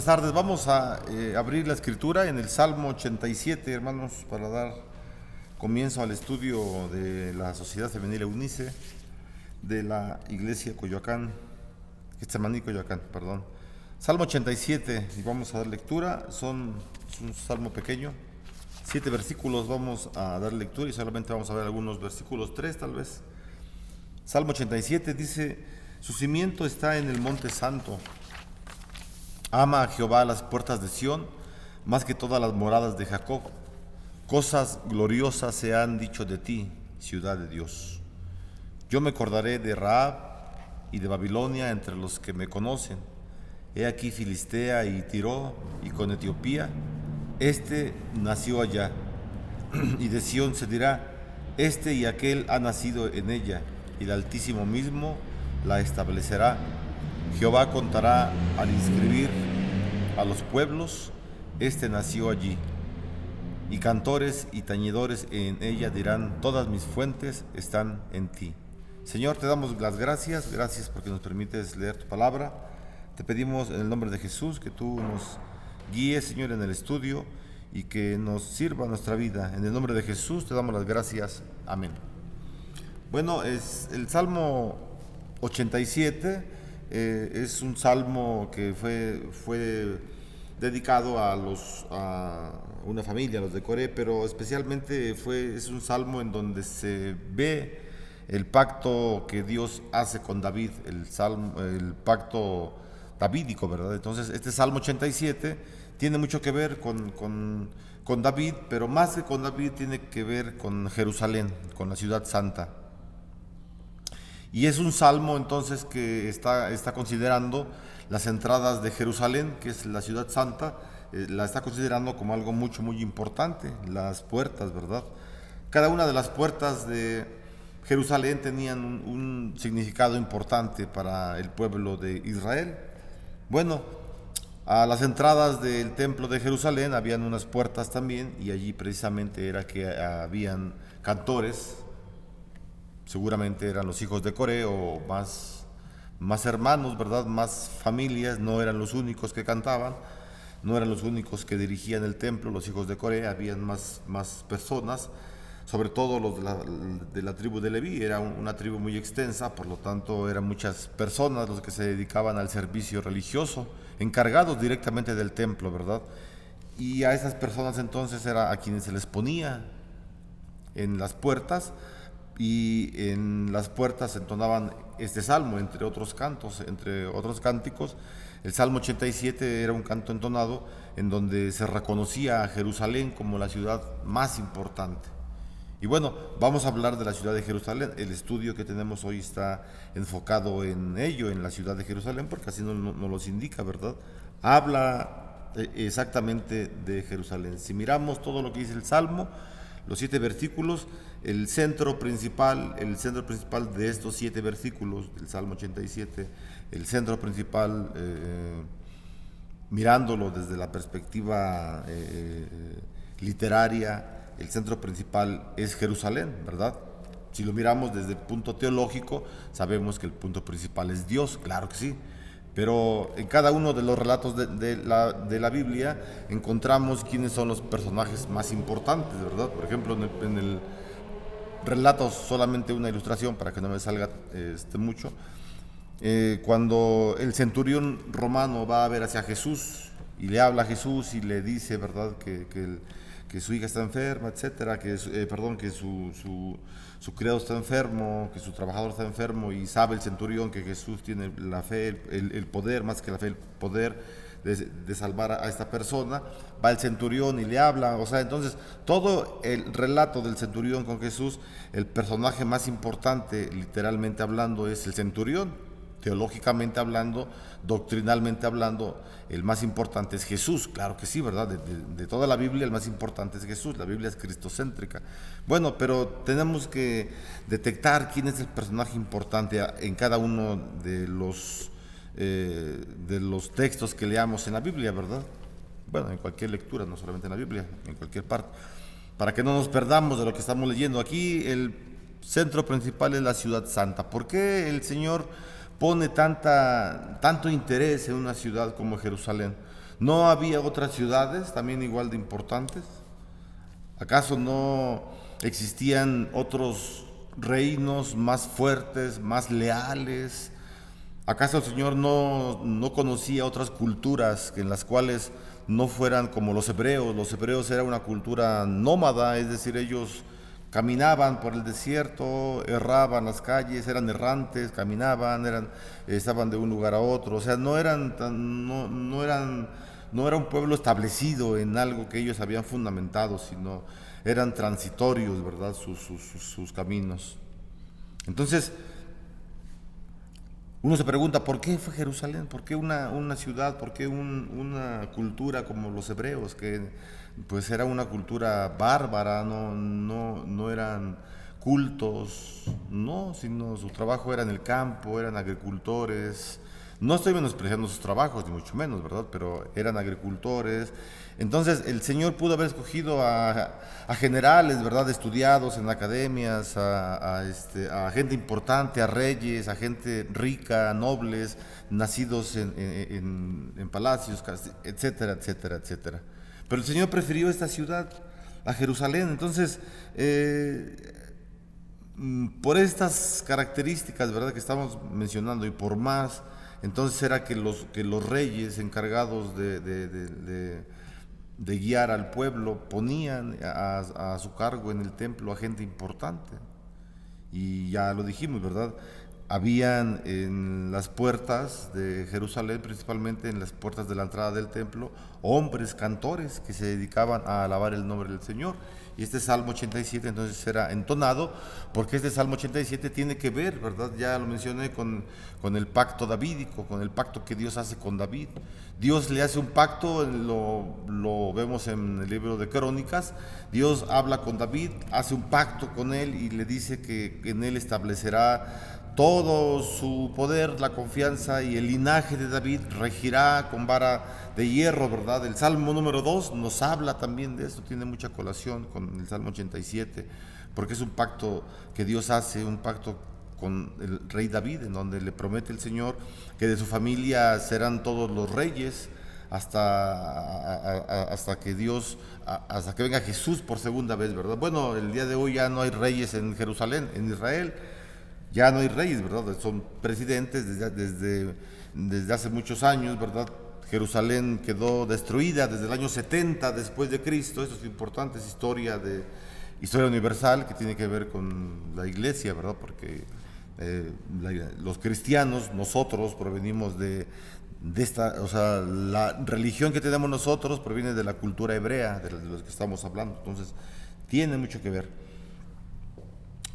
Buenas tardes, vamos a abrir la escritura en el Salmo 87, hermanos, para dar comienzo al estudio de la Sociedad Femenil Eunice de la Iglesia Coyoacán, Getsemaní Coyoacán, perdón. Salmo 87, y vamos a dar lectura, es un salmo pequeño, 7 versículos vamos a dar lectura y solamente vamos a ver algunos versículos, 3 tal vez. Salmo 87 dice: su cimiento está en el monte santo. Ama a Jehová las puertas de Sión, más que todas las moradas de Jacob. Cosas gloriosas se han dicho de ti, ciudad de Dios. Yo me acordaré de Rahab y de Babilonia entre los que me conocen. He aquí Filistea y Tiro, y con Etiopía. Este nació allá. Y de Sión se dirá: este y aquel ha nacido en ella, y el Altísimo mismo la establecerá. Jehová contará al inscribir a los pueblos: este nació allí. Y cantores y tañedores en ella dirán: todas mis fuentes están en ti. Señor, te damos las gracias porque nos permites leer tu palabra. Te pedimos en el nombre de Jesús que tú nos guíes, Señor, en el estudio y que nos sirva nuestra vida. En el nombre de Jesús te damos las gracias. Amén. Bueno, es el Salmo 87. Es un salmo que fue dedicado a una familia, a los de Coré, pero especialmente es un salmo en donde se ve el pacto que Dios hace con David, el pacto davídico, ¿verdad? Entonces, este Salmo 87 tiene mucho que ver con David, pero más que con David tiene que ver con Jerusalén, con la ciudad santa. Y es un salmo entonces que está considerando las entradas de Jerusalén, que es la ciudad santa, la está considerando como algo muy importante, las puertas, ¿verdad? Cada una de las puertas de Jerusalén tenían un significado importante para el pueblo de Israel. Bueno, a las entradas del templo de Jerusalén habían unas puertas también, y allí precisamente era que habían cantores. Seguramente eran los hijos de Coré o más hermanos, ¿verdad? Más familias, no eran los únicos que cantaban, no eran los únicos que dirigían el templo, los hijos de Coré, habían más personas, sobre todo los de la tribu de Leví, era una tribu muy extensa, por lo tanto eran muchas personas los que se dedicaban al servicio religioso, encargados directamente del templo, ¿verdad? Y a esas personas entonces era a quienes se les ponía en las puertas, y en las puertas entonaban este salmo, entre otros cantos, entre otros cánticos. El Salmo 87 era un canto entonado en donde se reconocía a Jerusalén como la ciudad más importante. Y bueno, vamos a hablar de la ciudad de Jerusalén. El estudio que tenemos hoy está enfocado en ello, en la ciudad de Jerusalén, porque así nos los indica, ¿verdad? Habla exactamente de Jerusalén. Si miramos todo lo que dice el Salmo, los 7 versículos, el centro principal de estos 7 versículos del Salmo 87, el centro principal, mirándolo desde la perspectiva literaria, el centro principal es Jerusalén, ¿verdad? Si lo miramos desde el punto teológico, sabemos que el punto principal es Dios, claro que sí. Pero en cada uno de los relatos de la Biblia encontramos quiénes son los personajes más importantes, ¿verdad? Por ejemplo, en el relato, solamente una ilustración para que no me salga mucho, cuando el centurión romano va a ver hacia Jesús y le habla a Jesús y le dice, ¿verdad?, que su hija está enferma, etcétera, que su criado está enfermo, que su trabajador está enfermo, y sabe el centurión que Jesús tiene la fe, el poder, más que la fe, el poder de salvar a esta persona. Va el centurión y le habla, o sea, entonces todo el relato del centurión con Jesús, el personaje más importante, literalmente hablando, es el centurión. Teológicamente hablando, doctrinalmente hablando, el más importante es Jesús, claro que sí, ¿verdad? De toda la Biblia el más importante es Jesús, la Biblia es cristocéntrica. Bueno, pero tenemos que detectar quién es el personaje importante en cada uno de los textos que leamos en la Biblia, ¿verdad? Bueno, en cualquier lectura, no solamente en la Biblia, en cualquier parte, para que no nos perdamos de lo que estamos leyendo. Aquí el centro principal es la ciudad santa. ¿Por qué el Señor pone tanto interés en una ciudad como Jerusalén? ¿No había otras ciudades también igual de importantes? ¿Acaso no existían otros reinos más fuertes, más leales? ¿Acaso el Señor no conocía otras culturas en las cuales no fueran como los hebreos? Los hebreos era una cultura nómada, es decir, ellos caminaban por el desierto, erraban las calles, eran errantes, caminaban, estaban de un lugar a otro, o sea, no era un pueblo establecido en algo que ellos habían fundamentado, sino eran transitorios, ¿verdad? Sus caminos. Entonces, uno se pregunta, ¿por qué fue Jerusalén? ¿Por qué una ciudad? ¿Por qué una cultura como los hebreos? Que pues era una cultura bárbara, no eran cultos, no, sino su trabajo era en el campo, eran agricultores. No estoy menospreciando sus trabajos, ni mucho menos, ¿verdad? Pero eran agricultores. Entonces el Señor pudo haber escogido a generales, ¿verdad? Estudiados en academias, a gente importante, a reyes, a gente rica, nobles, nacidos en palacios, etcétera, etcétera, etcétera. Pero el Señor prefirió esta ciudad a Jerusalén. Entonces, por estas características, ¿verdad?, que estamos mencionando y por más, entonces era que los reyes encargados de guiar al pueblo ponían a su cargo en el templo a gente importante. Y ya lo dijimos, ¿verdad? Habían en las puertas de Jerusalén, principalmente en las puertas de la entrada del templo, hombres cantores que se dedicaban a alabar el nombre del Señor. Y este Salmo 87 entonces era entonado, porque este Salmo 87 tiene que ver, ¿verdad? Ya lo mencioné con el pacto davídico, con el pacto que Dios hace con David. Dios le hace un pacto, lo vemos en el libro de Crónicas. Dios habla con David, hace un pacto con él y le dice que en él establecerá todo su poder, la confianza, y el linaje de David regirá con vara de hierro, ¿verdad? El Salmo número 2 nos habla también de esto, tiene mucha colación con el Salmo 87, porque es un pacto que Dios hace, un pacto con el rey David, en donde le promete el Señor que de su familia serán todos los reyes hasta que hasta que venga Jesús por segunda vez, ¿verdad? Bueno, el día de hoy ya no hay reyes en Jerusalén, en Israel. Ya no hay reyes, ¿verdad? Son presidentes desde hace muchos años, ¿verdad? Jerusalén quedó destruida desde el año 70 después de Cristo. Esto es importante, es historia universal que tiene que ver con la iglesia, ¿verdad? Porque los cristianos, nosotros provenimos de esta, o sea, la religión que tenemos nosotros proviene de la cultura hebrea, de los que estamos hablando. Entonces, tiene mucho que ver.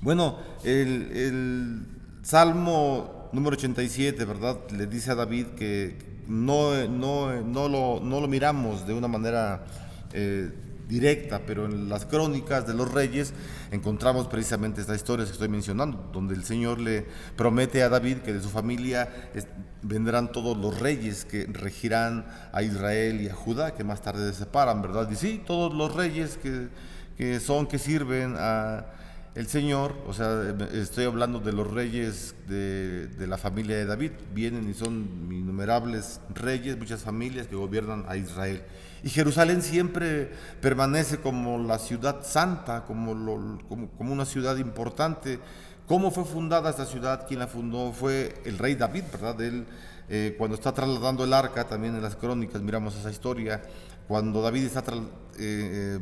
Bueno, el Salmo número 87, ¿verdad? Le dice a David que no lo miramos de una manera directa, pero en las crónicas de los reyes encontramos precisamente estas historias que estoy mencionando, donde el Señor le promete a David que de su familia vendrán todos los reyes que regirán a Israel y a Judá, que más tarde se separan, ¿verdad? Y sí, todos los reyes que sirven a el Señor, o sea, estoy hablando de los reyes de la familia de David, vienen y son innumerables reyes, muchas familias que gobiernan a Israel. Y Jerusalén siempre permanece como la ciudad santa, como una ciudad importante. ¿Cómo fue fundada esta ciudad? ¿Quién la fundó? Fue el rey David, ¿verdad? Él, cuando está trasladando el arca, también en las crónicas miramos esa historia, cuando David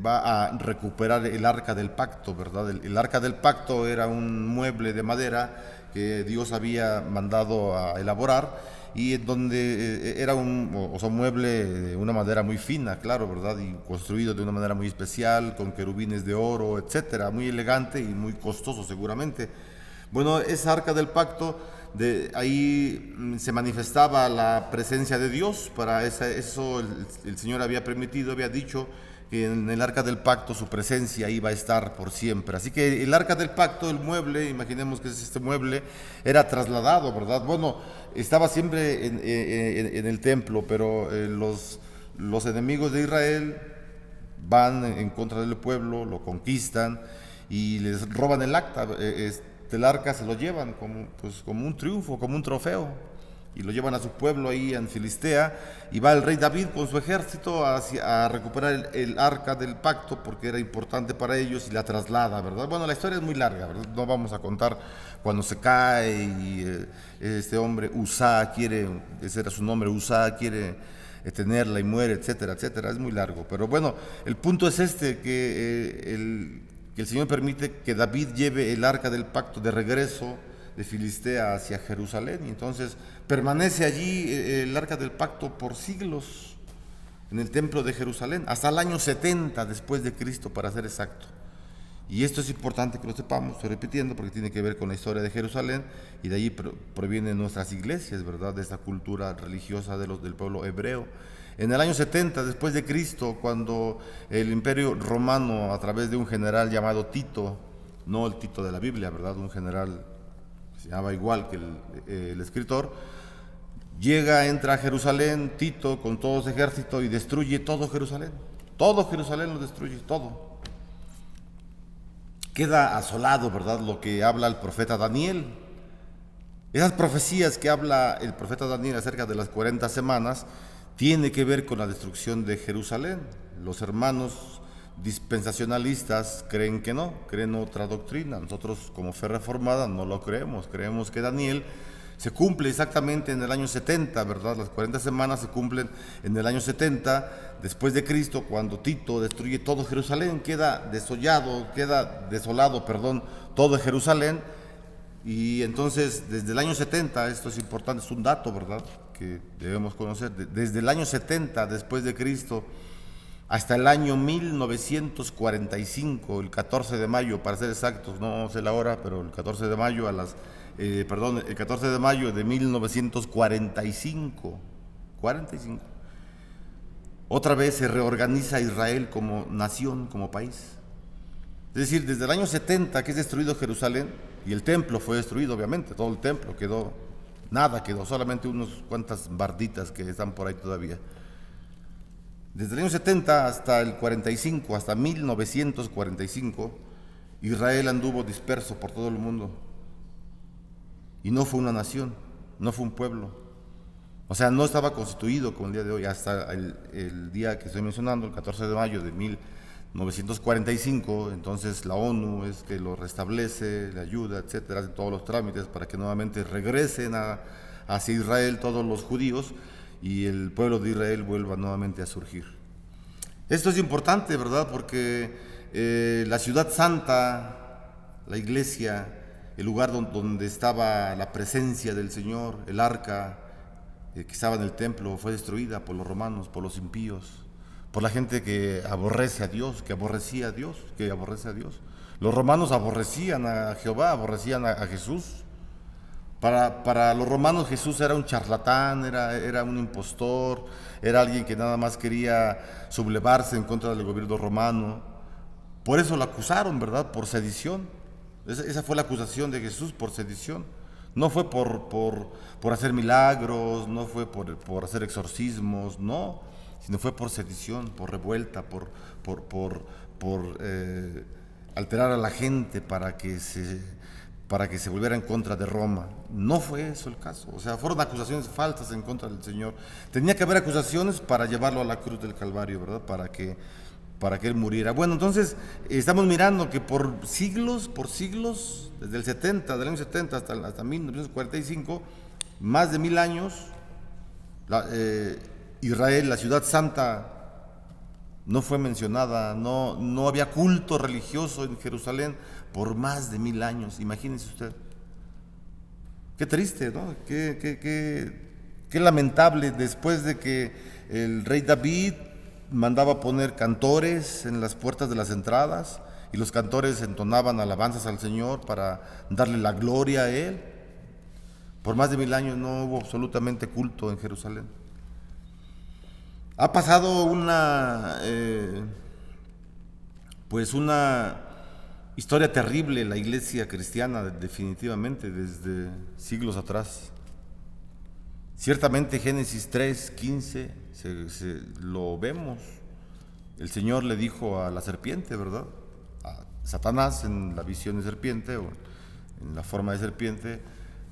va a recuperar el arca del pacto, ¿verdad? El arca del pacto era un mueble de madera que Dios había mandado a elaborar, y en donde era un mueble de una madera muy fina, claro, ¿verdad? Y construido de una manera muy especial, con querubines de oro, etcétera, muy elegante y muy costoso seguramente. Bueno, esa arca del pacto, ahí se manifestaba la presencia de Dios. Para eso el Señor había permitido, había dicho que en el arca del pacto su presencia iba a estar por siempre. Así que el arca del pacto, el mueble, imaginemos que es este mueble, era trasladado, ¿verdad? Bueno, estaba siempre en el templo, pero los enemigos de Israel van en contra del pueblo, lo conquistan y les roban el arca. del arca se lo llevan como, pues, como un triunfo, como un trofeo, y lo llevan a su pueblo ahí en Filistea, y va el rey David con su ejército a recuperar el arca del pacto porque era importante para ellos y la traslada, ¿verdad? Bueno, la historia es muy larga, ¿verdad? No vamos a contar cuando se cae y este hombre Usá quiere, ese era su nombre, Usá quiere tenerla y muere, etcétera, etcétera. Es muy largo, pero bueno, el punto es este, que el Señor permite que David lleve el arca del pacto de regreso de Filistea hacia Jerusalén, y entonces permanece allí el arca del pacto por siglos en el templo de Jerusalén, hasta el año 70 después de Cristo, para ser exacto. Y esto es importante que lo sepamos, estoy repitiendo, porque tiene que ver con la historia de Jerusalén, y de allí provienen nuestras iglesias, ¿verdad?, de esta cultura religiosa del pueblo hebreo. En el año 70 después de Cristo, cuando el imperio romano, a través de un general llamado Tito, no el Tito de la Biblia, ¿verdad?, un general que se llamaba igual que el escritor, entra a Jerusalén, Tito, con todo su ejército, y destruye todo Jerusalén. Todo Jerusalén lo destruye, todo. Queda asolado, ¿verdad?, lo que habla el profeta Daniel. Esas profecías que habla el profeta Daniel acerca de las 40 semanas tiene que ver con la destrucción de Jerusalén. Los hermanos dispensacionalistas creen que no, creen otra doctrina. Nosotros, como fe reformada, no lo creemos. Creemos que Daniel se cumple exactamente en el año 70, ¿verdad? Las 40 semanas se cumplen en el año 70 después de Cristo, cuando Tito destruye todo Jerusalén, queda desolado, todo Jerusalén. Y entonces, desde el año 70, esto es importante, es un dato, ¿verdad?, que debemos conocer, desde el año 70 después de Cristo hasta el año 1945, el 14 de mayo, para ser exactos, no sé la hora, pero el 14 de mayo el 14 de mayo de 1945, otra vez se reorganiza Israel como nación, como país. Es decir, desde el año 70 que es destruido Jerusalén, y el templo fue destruido, obviamente, todo el templo quedó, nada quedó, solamente unas cuantas barditas que están por ahí todavía. Desde el año 70 hasta el 45, hasta 1945, Israel anduvo disperso por todo el mundo. Y no fue una nación, no fue un pueblo. O sea, no estaba constituido como el día de hoy, hasta el día que estoy mencionando, el 14 de mayo de 1945, entonces la ONU es que lo restablece, le ayuda, etcétera, hace todos los trámites para que nuevamente regresen hacia Israel todos los judíos y el pueblo de Israel vuelva nuevamente a surgir. Esto es importante, ¿verdad?, porque la ciudad santa, la iglesia, el lugar donde estaba la presencia del Señor, el arca que estaba en el templo, fue destruida por los romanos, por los impíos, por la gente que aborrece a Dios, que aborrece a Dios. Los romanos aborrecían a Jehová, aborrecían a Jesús. Para los romanos Jesús era un charlatán, era un impostor, era alguien que nada más quería sublevarse en contra del gobierno romano. Por eso lo acusaron, ¿verdad?, por sedición. Esa fue la acusación de Jesús, por sedición. No fue por hacer milagros, no fue por hacer exorcismos, no, sino fue por sedición, por revuelta, por alterar a la gente para que se volviera en contra de Roma. No fue eso el caso. O sea, fueron acusaciones falsas en contra del Señor. Tenía que haber acusaciones para llevarlo a la cruz del Calvario, ¿verdad?, para que Él muriera. Bueno, entonces estamos mirando que por siglos, desde del año 70 hasta 1945, más de 1000 años, Israel, la ciudad santa, no fue mencionada, no había culto religioso en Jerusalén por más de 1000 años. Imagínense usted. Qué triste, ¿no? Qué lamentable, después de que el rey David mandaba poner cantores en las puertas de las entradas, y los cantores entonaban alabanzas al Señor para darle la gloria a Él. Por más de 1000 años no hubo absolutamente culto en Jerusalén. Ha pasado una historia terrible la iglesia cristiana, definitivamente, desde siglos atrás. Ciertamente Génesis 3:15 lo vemos. El Señor le dijo a la serpiente, ¿verdad?, a Satanás en la visión de serpiente, en la forma de serpiente,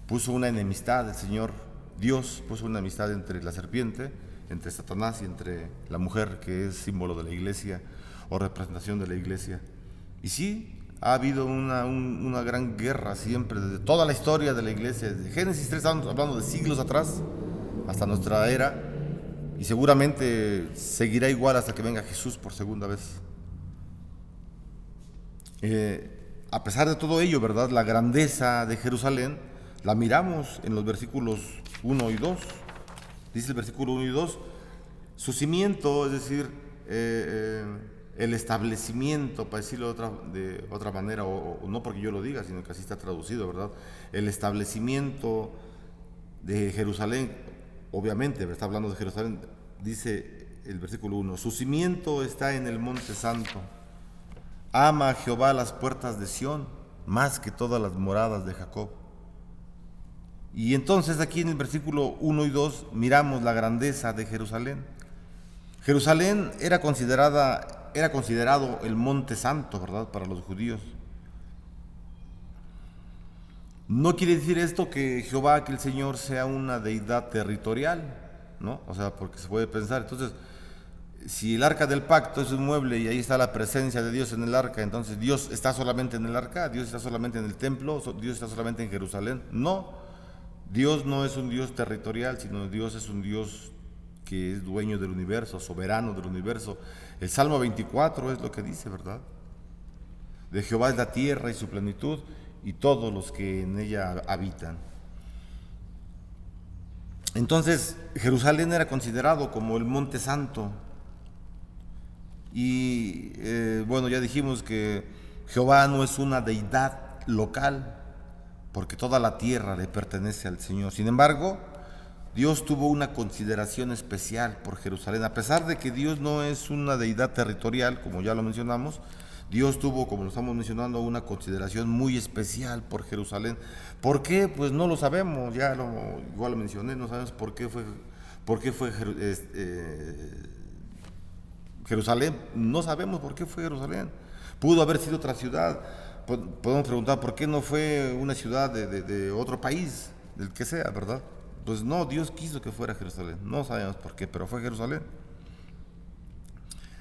puso una enemistad, el Señor Dios puso una enemistad entre la serpiente, entre Satanás y entre la mujer, que es símbolo de la iglesia o representación de la iglesia. Y sí, ha habido una gran guerra siempre, desde toda la historia de la iglesia, desde Génesis 3, estamos hablando de siglos atrás, hasta nuestra era, y seguramente seguirá igual hasta que venga Jesús por segunda vez. A pesar de todo ello, ¿verdad?, la grandeza de Jerusalén la miramos en los versículos 1 y 2. Dice el versículo 1 y 2, su cimiento, es decir, el establecimiento, para decirlo de otra manera, o no porque yo lo diga, sino que así está traducido, ¿verdad? El establecimiento de Jerusalén, obviamente, está hablando de Jerusalén, dice el versículo 1, su cimiento está en el monte santo. Ama a Jehová las puertas de Sión, más que todas las moradas de Jacob. Y entonces aquí en el versículo 1 y 2 miramos la grandeza de Jerusalén. Jerusalén era considerado el monte santo, ¿verdad?, para los judíos. No quiere decir esto que Jehová, que el Señor, sea una deidad territorial, ¿no? O sea, porque se puede pensar, entonces, si el arca del pacto es un mueble y ahí está la presencia de Dios en el arca, entonces Dios está solamente en el arca, Dios está solamente en el templo, Dios está solamente en Jerusalén. No, Dios no es un Dios territorial, sino Dios es un Dios que es dueño del universo, soberano del universo. El Salmo 24 es lo que dice, ¿verdad? De Jehová es la tierra y su plenitud, y todos los que en ella habitan. Entonces, Jerusalén era considerado como el monte santo. Y bueno, ya dijimos que Jehová no es una deidad local, porque toda la tierra le pertenece al Señor. Sin embargo, Dios tuvo una consideración especial por Jerusalén. A pesar de que Dios no es una deidad territorial, como ya lo mencionamos, Dios tuvo, como lo estamos mencionando, una consideración muy especial por Jerusalén. ¿Por qué? Pues no lo sabemos, igual lo mencioné, no sabemos por qué fue Jerusalén, no sabemos por qué fue Jerusalén. Pudo haber sido otra ciudad. Podemos preguntar por qué no fue una ciudad de otro país, del que sea, ¿verdad? Pues no, Dios quiso que fuera Jerusalén. No sabemos por qué, pero fue Jerusalén.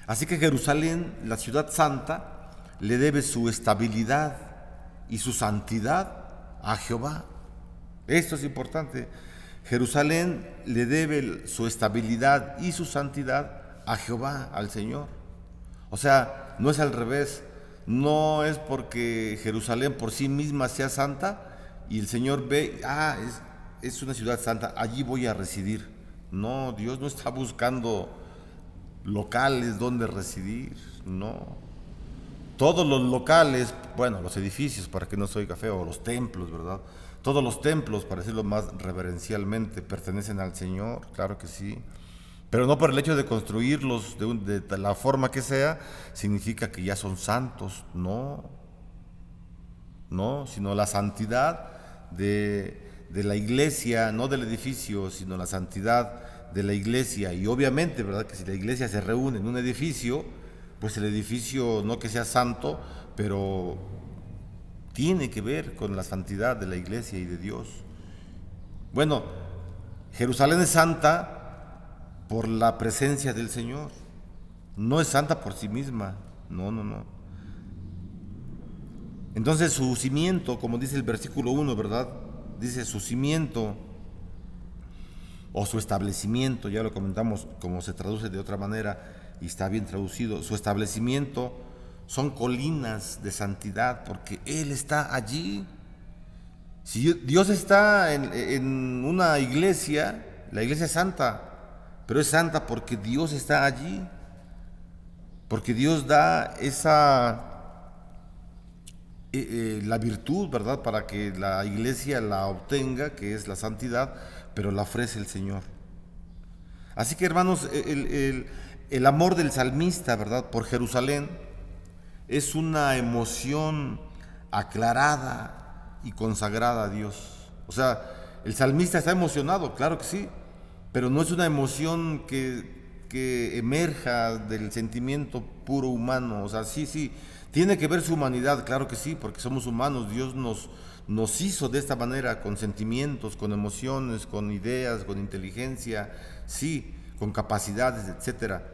Así que Jerusalén, la ciudad santa, le debe su estabilidad y su santidad a Jehová. Esto es importante. Jerusalén le debe su estabilidad y su santidad a Jehová, al Señor. O sea, no es al revés. No es porque Jerusalén por sí misma sea santa y el Señor ve, es una ciudad santa, allí voy a residir. No, Dios no está buscando locales donde residir, no. Todos los locales, bueno, los edificios, para que no se oiga feo, los templos, ¿verdad? Todos los templos, para decirlo más reverencialmente, pertenecen al Señor, claro que sí. Pero no por el hecho de construirlos de la forma que sea, significa que ya son santos, no, sino la santidad de la iglesia, no del edificio, sino la santidad de la iglesia. Y obviamente, ¿verdad?, que si la iglesia se reúne en un edificio, pues el edificio no que sea santo, pero tiene que ver con la santidad de la iglesia y de Dios. Bueno, Jerusalén es santa por la presencia del Señor. No es santa por sí misma. No. Entonces su cimiento, como dice el versículo 1, ¿verdad? Dice su cimiento o su establecimiento, ya lo comentamos como se traduce de otra manera y está bien traducido. Su establecimiento son colinas de santidad porque Él está allí. Si Dios está en una iglesia, la iglesia es santa, pero es santa porque Dios está allí, porque Dios da la virtud, ¿verdad?, para que la iglesia la obtenga, que es la santidad, pero la ofrece el Señor. Así que, hermanos, el amor del salmista, ¿verdad?, por Jerusalén es una emoción aclarada y consagrada a Dios. O sea, el salmista está emocionado, claro que sí, pero no es una emoción que emerja del sentimiento puro humano. O sea, sí, tiene que ver su humanidad, claro que sí, porque somos humanos. Dios nos hizo de esta manera, con sentimientos, con emociones, con ideas, con inteligencia, sí, con capacidades, etcétera.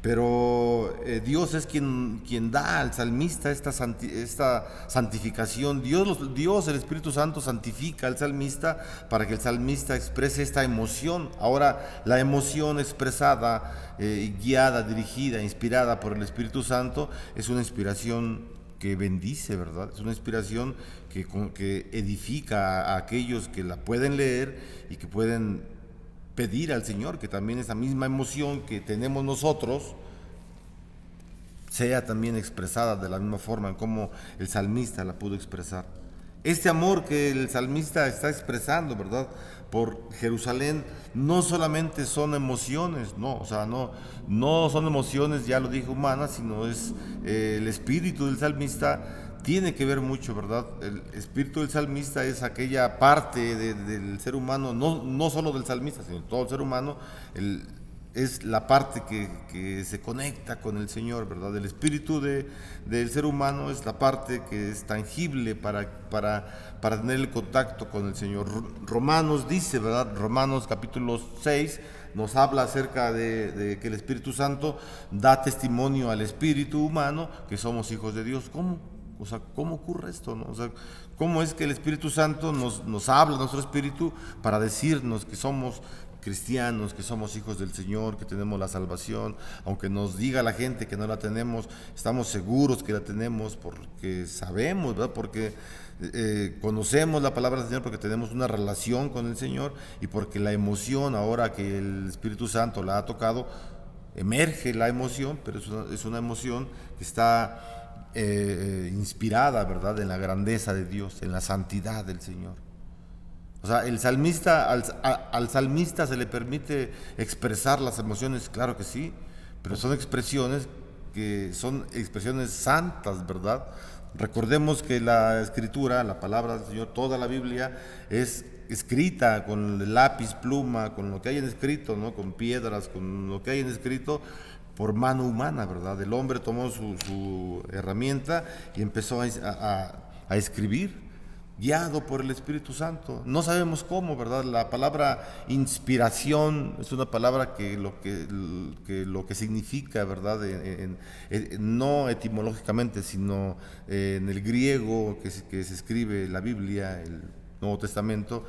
Pero Dios es quien da al salmista esta santificación. Dios, el Espíritu Santo, santifica al salmista para que el salmista exprese esta emoción. Ahora, la emoción expresada, guiada, dirigida, inspirada por el Espíritu Santo, es una inspiración que bendice, ¿verdad? Es una inspiración que edifica a aquellos que la pueden leer y que pueden pedir al Señor que también esa misma emoción que tenemos nosotros sea también expresada de la misma forma en como el salmista la pudo expresar. Este amor que el salmista está expresando, ¿verdad?, por Jerusalén, no solamente son emociones, no, o sea, no son emociones, ya lo dije, humanas, sino es el espíritu del salmista tiene que ver mucho, ¿verdad? El espíritu del salmista es aquella parte del ser humano, no solo del salmista, sino todo el ser humano, es la parte que se conecta con el Señor, ¿verdad? El espíritu del ser humano es la parte que es tangible para tener el contacto con el Señor. Romanos dice, ¿verdad? Romanos capítulo 6 nos habla acerca de que el Espíritu Santo da testimonio al espíritu humano que somos hijos de Dios. ¿Cómo? O sea, ¿cómo ocurre esto, no? O sea, ¿cómo es que el Espíritu Santo nos habla a nuestro espíritu para decirnos que somos cristianos, que somos hijos del Señor, que tenemos la salvación? Aunque nos diga la gente que no la tenemos, estamos seguros que la tenemos porque sabemos, ¿verdad? Porque conocemos la palabra del Señor, porque tenemos una relación con el Señor y porque la emoción, ahora que el Espíritu Santo la ha tocado, emerge la emoción, pero es una emoción que está inspirada, ¿verdad?, en la grandeza de Dios, en la santidad del Señor. O sea, el salmista, al salmista se le permite expresar las emociones, claro que sí, pero son expresiones que son expresiones santas, ¿verdad? Recordemos que la escritura, la palabra del Señor, toda la Biblia es escrita con lápiz, pluma, con lo que hayan escrito, ¿no?, con piedras, con lo que hayan escrito, por mano humana, ¿verdad? El hombre tomó su herramienta y empezó a escribir, guiado por el Espíritu Santo. No sabemos cómo, ¿verdad? La palabra inspiración es una palabra que lo que significa, ¿verdad? No etimológicamente, sino en el griego que se escribe la Biblia, el Nuevo Testamento,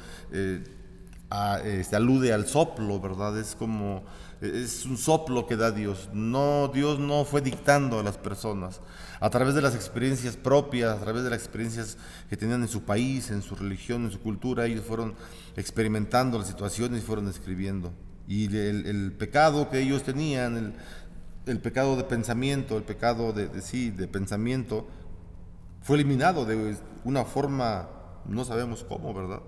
alude al soplo, ¿verdad? Es un soplo que da Dios. Dios no fue dictando a las personas. A través de las experiencias propias, a través de las experiencias que tenían en su país, en su religión, en su cultura, ellos fueron experimentando las situaciones y fueron escribiendo. Y el pecado que ellos tenían, el pecado de pensamiento, el pecado de pensamiento, fue eliminado de una forma, no sabemos cómo, ¿verdad?,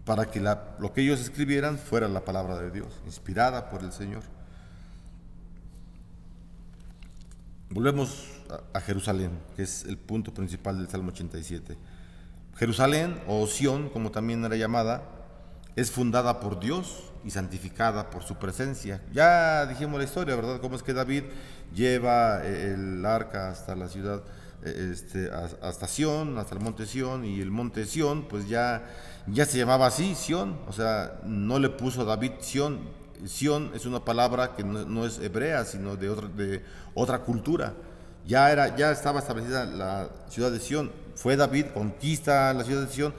para que lo que ellos escribieran fuera la palabra de Dios, inspirada por el Señor. Volvemos a Jerusalén, que es el punto principal del Salmo 87. Jerusalén, o Sión, como también era llamada, es fundada por Dios y santificada por su presencia. Ya dijimos la historia, ¿verdad? Cómo es que David lleva el arca hasta la ciudad, hasta Sión, hasta el monte Sión, y el monte Sión pues ya se llamaba así, Sión. O sea, no le puso David Sión. Sión es una palabra que no es hebrea, sino de otra cultura. Ya estaba establecida la ciudad de Sión. Fue David, conquista la ciudad de Sión,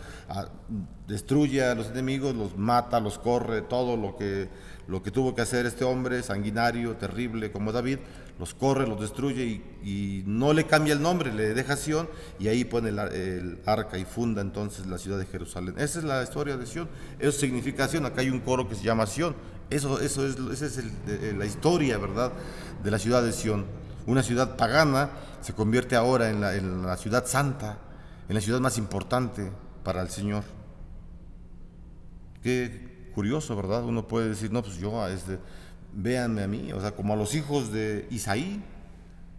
destruye a los enemigos, los mata, los corre, todo lo que tuvo que hacer este hombre sanguinario, terrible como David, los corre, los destruye y no le cambia el nombre, le deja Sión, y ahí pone el arca y funda entonces la ciudad de Jerusalén. Esa es la historia de Sión, eso significa Sión. Acá hay un coro que se llama Sión. Esa es la historia, ¿verdad?, de la ciudad de Sión. Una ciudad pagana se convierte ahora en la ciudad santa, en la ciudad más importante para el Señor. Qué curioso, ¿verdad? Uno puede decir, no, pues véanme a mí, o sea, como a los hijos de Isaí,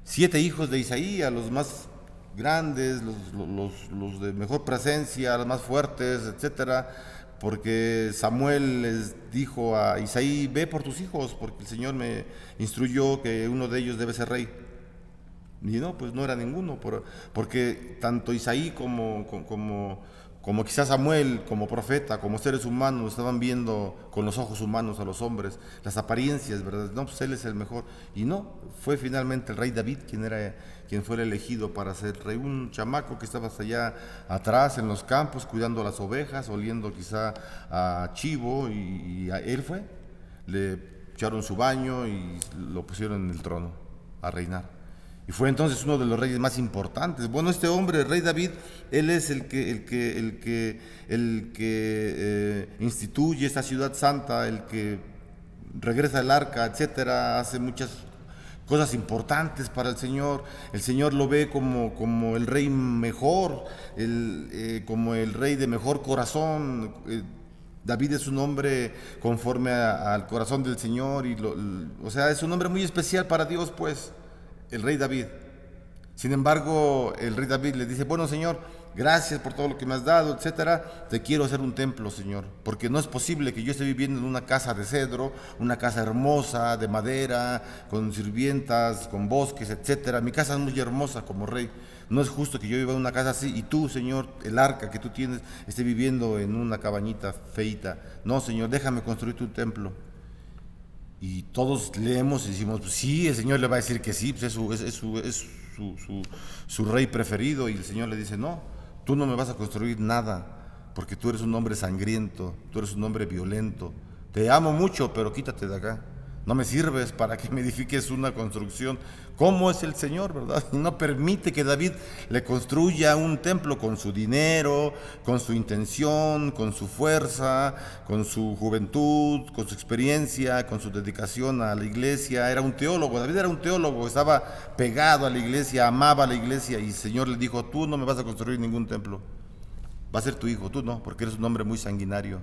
7 hijos de Isaí, a los más grandes, los de mejor presencia, los más fuertes, etcétera, porque Samuel les dijo a Isaí, ve por tus hijos, porque el Señor me instruyó que uno de ellos debe ser rey. Y no, pues no era ninguno, porque tanto Isaí como quizás Samuel, como profeta, como seres humanos, estaban viendo con los ojos humanos a los hombres, las apariencias, ¿verdad? No, pues él es el mejor. Y no, fue finalmente el rey David quien fue el elegido para ser rey. Un chamaco que estaba hasta allá atrás en los campos, cuidando las ovejas, oliendo quizá a chivo, y a él fue. Le echaron su baño y lo pusieron en el trono a reinar. Y fue entonces uno de los reyes más importantes. Bueno, este hombre, el rey David, él es el que instituye esta ciudad santa, el que regresa el arca, etcétera, hace muchas cosas importantes para el Señor. El Señor lo ve como el rey mejor, como el rey de mejor corazón. David es un hombre conforme al corazón del Señor, o sea, es un hombre muy especial para Dios, pues, el rey David. Sin embargo, el rey David le dice, bueno, Señor, gracias por todo lo que me has dado, etcétera, te quiero hacer un templo, Señor, porque no es posible que yo esté viviendo en una casa de cedro, una casa hermosa, de madera, con sirvientas, con bosques, etcétera. Mi casa es muy hermosa como rey. No es justo que yo viva en una casa así y tú, Señor, el arca que tú tienes, esté viviendo en una cabañita feita. No, Señor, déjame construir tu templo. Y todos leemos y decimos, pues sí, el Señor le va a decir que sí, pues es su rey preferido. Y el Señor le dice, no, tú no me vas a construir nada, porque tú eres un hombre sangriento, tú eres un hombre violento. Te amo mucho, pero quítate de acá. No me sirves para que me edifiques una construcción. ¿Cómo es el Señor, verdad? Y no permite que David le construya un templo con su dinero, con su intención, con su fuerza, con su juventud, con su experiencia, con su dedicación a la iglesia. Era un teólogo, David era un teólogo, estaba pegado a la iglesia, amaba a la iglesia, y el Señor le dijo, tú no me vas a construir ningún templo, va a ser tu hijo, tú no, porque eres un hombre muy sanguinario.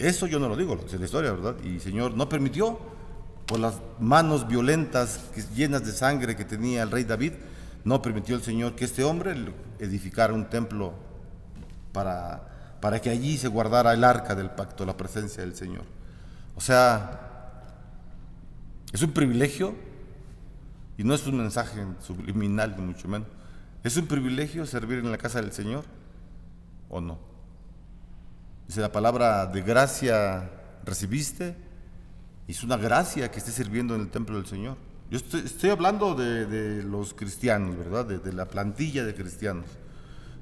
Eso yo no lo digo, es la historia, ¿verdad? Y el Señor no permitió, por las manos violentas, llenas de sangre que tenía el rey David, no permitió el Señor que este hombre edificara un templo para que allí se guardara el arca del pacto, la presencia del Señor. O sea, es un privilegio, y no es un mensaje subliminal, ni mucho menos. ¿Es un privilegio servir en la casa del Señor o no? Dice la palabra, de gracia recibiste, y es una gracia que estés sirviendo en el templo del Señor. Yo estoy hablando de los cristianos, ¿verdad? De la plantilla de cristianos.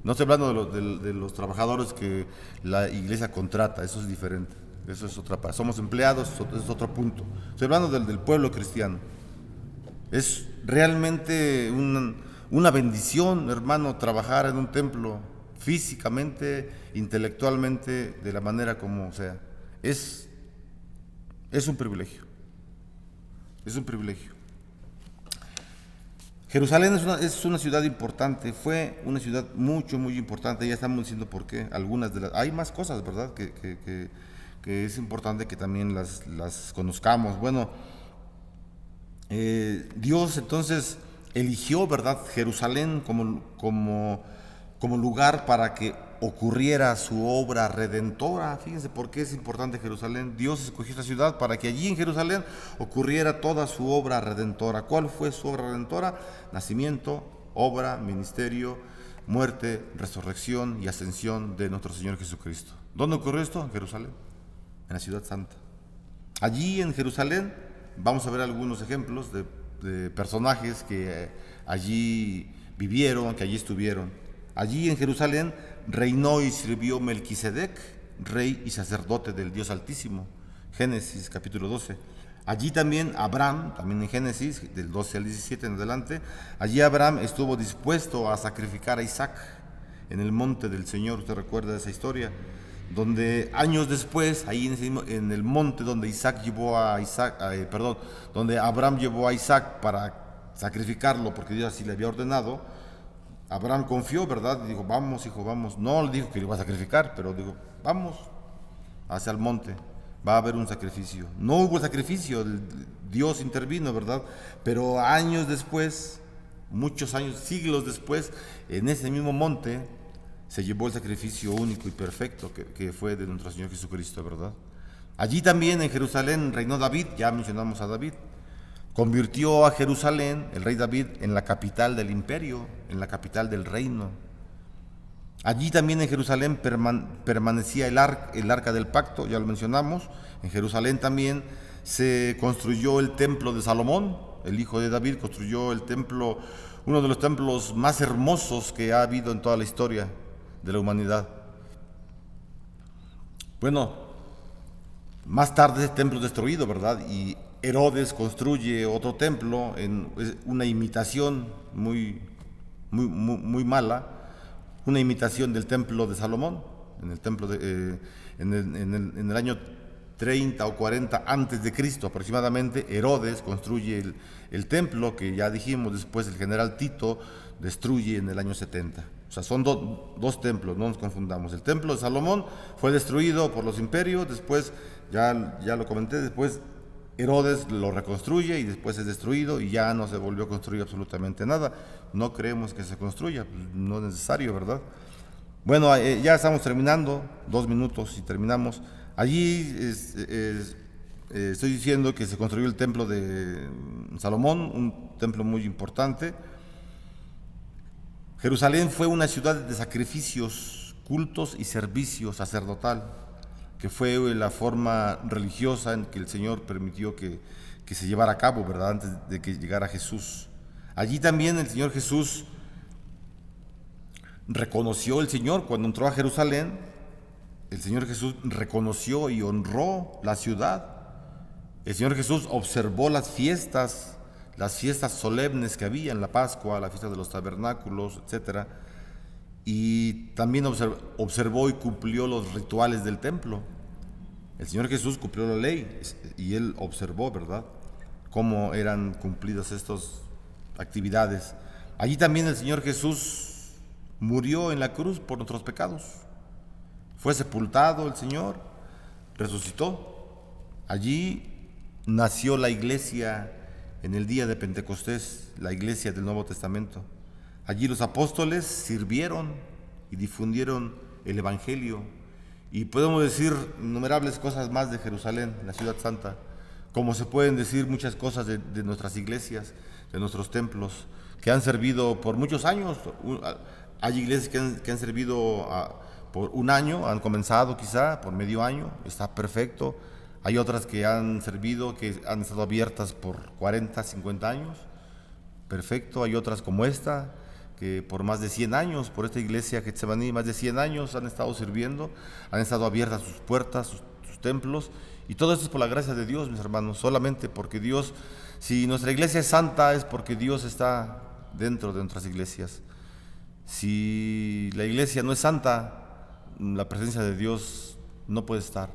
No estoy hablando de los trabajadores que la iglesia contrata, eso es diferente. Eso es otra parte. Somos empleados, eso es otro punto. Estoy hablando del pueblo cristiano. Es realmente una bendición, hermano, trabajar en un templo físicamente, intelectualmente, de la manera como sea. Es un privilegio. Es un privilegio. Jerusalén es una ciudad importante, fue una ciudad muy importante, ya estamos diciendo por qué. Hay más cosas, ¿verdad?, que es importante que también las conozcamos. Bueno, Dios entonces eligió, ¿verdad?, Jerusalén como lugar para que ocurriera su obra redentora. Fíjense por qué es importante Jerusalén. Dios escogió esta ciudad para que allí en Jerusalén ocurriera toda su obra redentora. ¿Cuál fue su obra redentora? Nacimiento, obra, ministerio, muerte, resurrección y ascensión de nuestro Señor Jesucristo. ¿Dónde ocurrió esto? En Jerusalén, en la ciudad santa. Allí en Jerusalén vamos a ver algunos ejemplos de personajes que allí vivieron, que allí estuvieron. Allí en Jerusalén reinó y sirvió Melquisedec, rey y sacerdote del Dios Altísimo. Génesis capítulo 12. Allí también Abraham, también en Génesis, del 12 al 17 en adelante, allí Abraham estuvo dispuesto a sacrificar a Isaac en el monte del Señor. Usted recuerda esa historia, donde años después, ahí en el monte donde donde Abraham llevó a Isaac para sacrificarlo, porque Dios así le había ordenado. Abraham confió, ¿verdad? Y dijo, vamos, hijo, vamos. No le dijo que lo iba a sacrificar, pero dijo, vamos hacia el monte, va a haber un sacrificio. No hubo sacrificio, Dios intervino, ¿verdad? Pero años después, muchos años, siglos después, en ese mismo monte se llevó el sacrificio único y perfecto que fue de nuestro Señor Jesucristo, ¿verdad? Allí también en Jerusalén reinó David, ya mencionamos a David. convirtió a Jerusalén, el rey David, en la capital del imperio, en la capital del reino. Allí también en Jerusalén permanecía el arca del pacto, ya lo mencionamos. En Jerusalén también se construyó el templo de Salomón, el hijo de David construyó el templo, uno de los templos más hermosos que ha habido en toda la historia de la humanidad. Bueno, más tarde ese templo es destruido, ¿verdad? Y Herodes construye otro templo, una imitación muy mala, una imitación del templo de Salomón, en el año 30 o 40 antes de Cristo aproximadamente. Herodes construye el templo que ya dijimos, después el general Tito destruye en el año 70. O sea, son dos templos, no nos confundamos. El templo de Salomón fue destruido por los imperios, después, ya lo comenté, después Herodes lo reconstruye y después es destruido y ya no se volvió a construir absolutamente nada. No creemos que se construya, pues no es necesario, ¿verdad? Bueno, ya estamos terminando, 2 minutos y terminamos. Allí estoy diciendo que se construyó el templo de Salomón, un templo muy importante. Jerusalén fue una ciudad de sacrificios, cultos y servicio sacerdotal, que fue la forma religiosa en que el Señor permitió que se llevara a cabo, ¿verdad?, antes de que llegara Jesús. Allí también el Señor Jesús reconoció, el Señor cuando entró a Jerusalén, el Señor Jesús reconoció y honró la ciudad. El Señor Jesús observó las fiestas solemnes que había en la Pascua, la fiesta de los tabernáculos, etc. Y también observó y cumplió los rituales del templo. El Señor Jesús cumplió la ley y Él observó, ¿verdad?, cómo eran cumplidas estas actividades. Allí también el Señor Jesús murió en la cruz por nuestros pecados. Fue sepultado el Señor, resucitó. Allí nació la iglesia en el día de Pentecostés, la iglesia del Nuevo Testamento. Allí los apóstoles sirvieron y difundieron el Evangelio. Y podemos decir innumerables cosas más de Jerusalén, la ciudad santa, como se pueden decir muchas cosas de nuestras iglesias, de nuestros templos, que han servido por muchos años. Hay iglesias que han servido por un año, han comenzado quizá por medio año, está perfecto. Hay otras que han servido, que han estado abiertas por 40, 50 años, perfecto. Hay otras como esta, que por más de 100 años, por esta iglesia Getsemaní, más de 100 años han estado sirviendo, han estado abiertas sus puertas, sus templos, y todo esto es por la gracia de Dios, mis hermanos, solamente porque Dios, si nuestra iglesia es santa, es porque Dios está dentro de nuestras iglesias. Si la iglesia no es santa, la presencia de Dios no puede estar.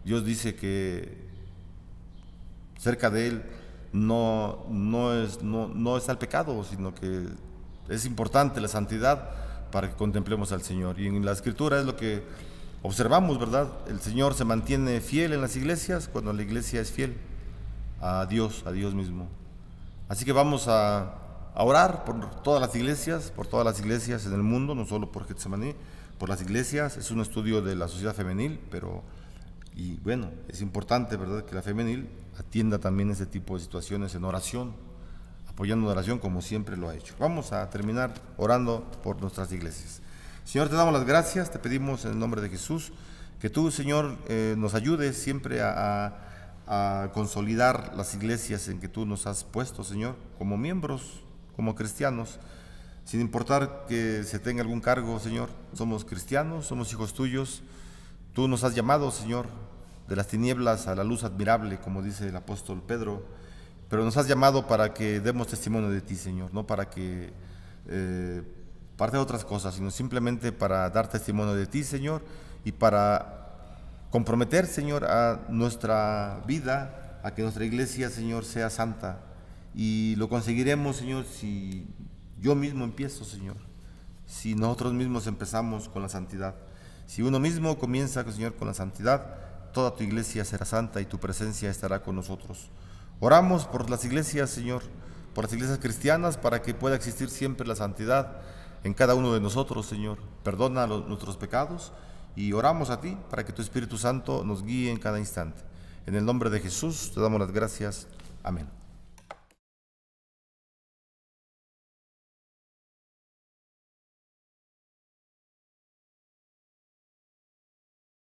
Dios dice que cerca de Él no está el pecado, sino que es importante la santidad para que contemplemos al Señor. Y en la Escritura es lo que observamos, ¿verdad? El Señor se mantiene fiel en las iglesias cuando la iglesia es fiel a Dios mismo. Así que vamos a orar por todas las iglesias en el mundo, no solo por Getsemaní, por las iglesias. Es un estudio de la sociedad femenil, y bueno, es importante, ¿verdad?, que la femenil atienda también ese tipo de situaciones en oración, apoyando en oración como siempre lo ha hecho. Vamos a terminar orando por nuestras iglesias. Señor, te damos las gracias, te pedimos en el nombre de Jesús que tú, Señor, nos ayudes siempre a consolidar las iglesias en que tú nos has puesto, Señor, como miembros, como cristianos, sin importar que se tenga algún cargo, Señor. Somos cristianos, somos hijos tuyos. Tú nos has llamado, Señor, de las tinieblas a la luz admirable, como dice el apóstol Pedro, pero nos has llamado para que demos testimonio de ti, Señor, no para que parte de otras cosas, sino simplemente para dar testimonio de ti, Señor, y para comprometer, Señor, a nuestra vida, a que nuestra iglesia, Señor, sea santa. Y lo conseguiremos, Señor, si yo mismo empiezo, Señor, si nosotros mismos empezamos con la santidad. Si uno mismo comienza, Señor, con la santidad, toda tu iglesia será santa y tu presencia estará con nosotros. Oramos por las iglesias, Señor, por las iglesias cristianas, para que pueda existir siempre la santidad en cada uno de nosotros, Señor. Perdona nuestros pecados y oramos a ti para que tu Espíritu Santo nos guíe en cada instante. En el nombre de Jesús te damos las gracias. Amén.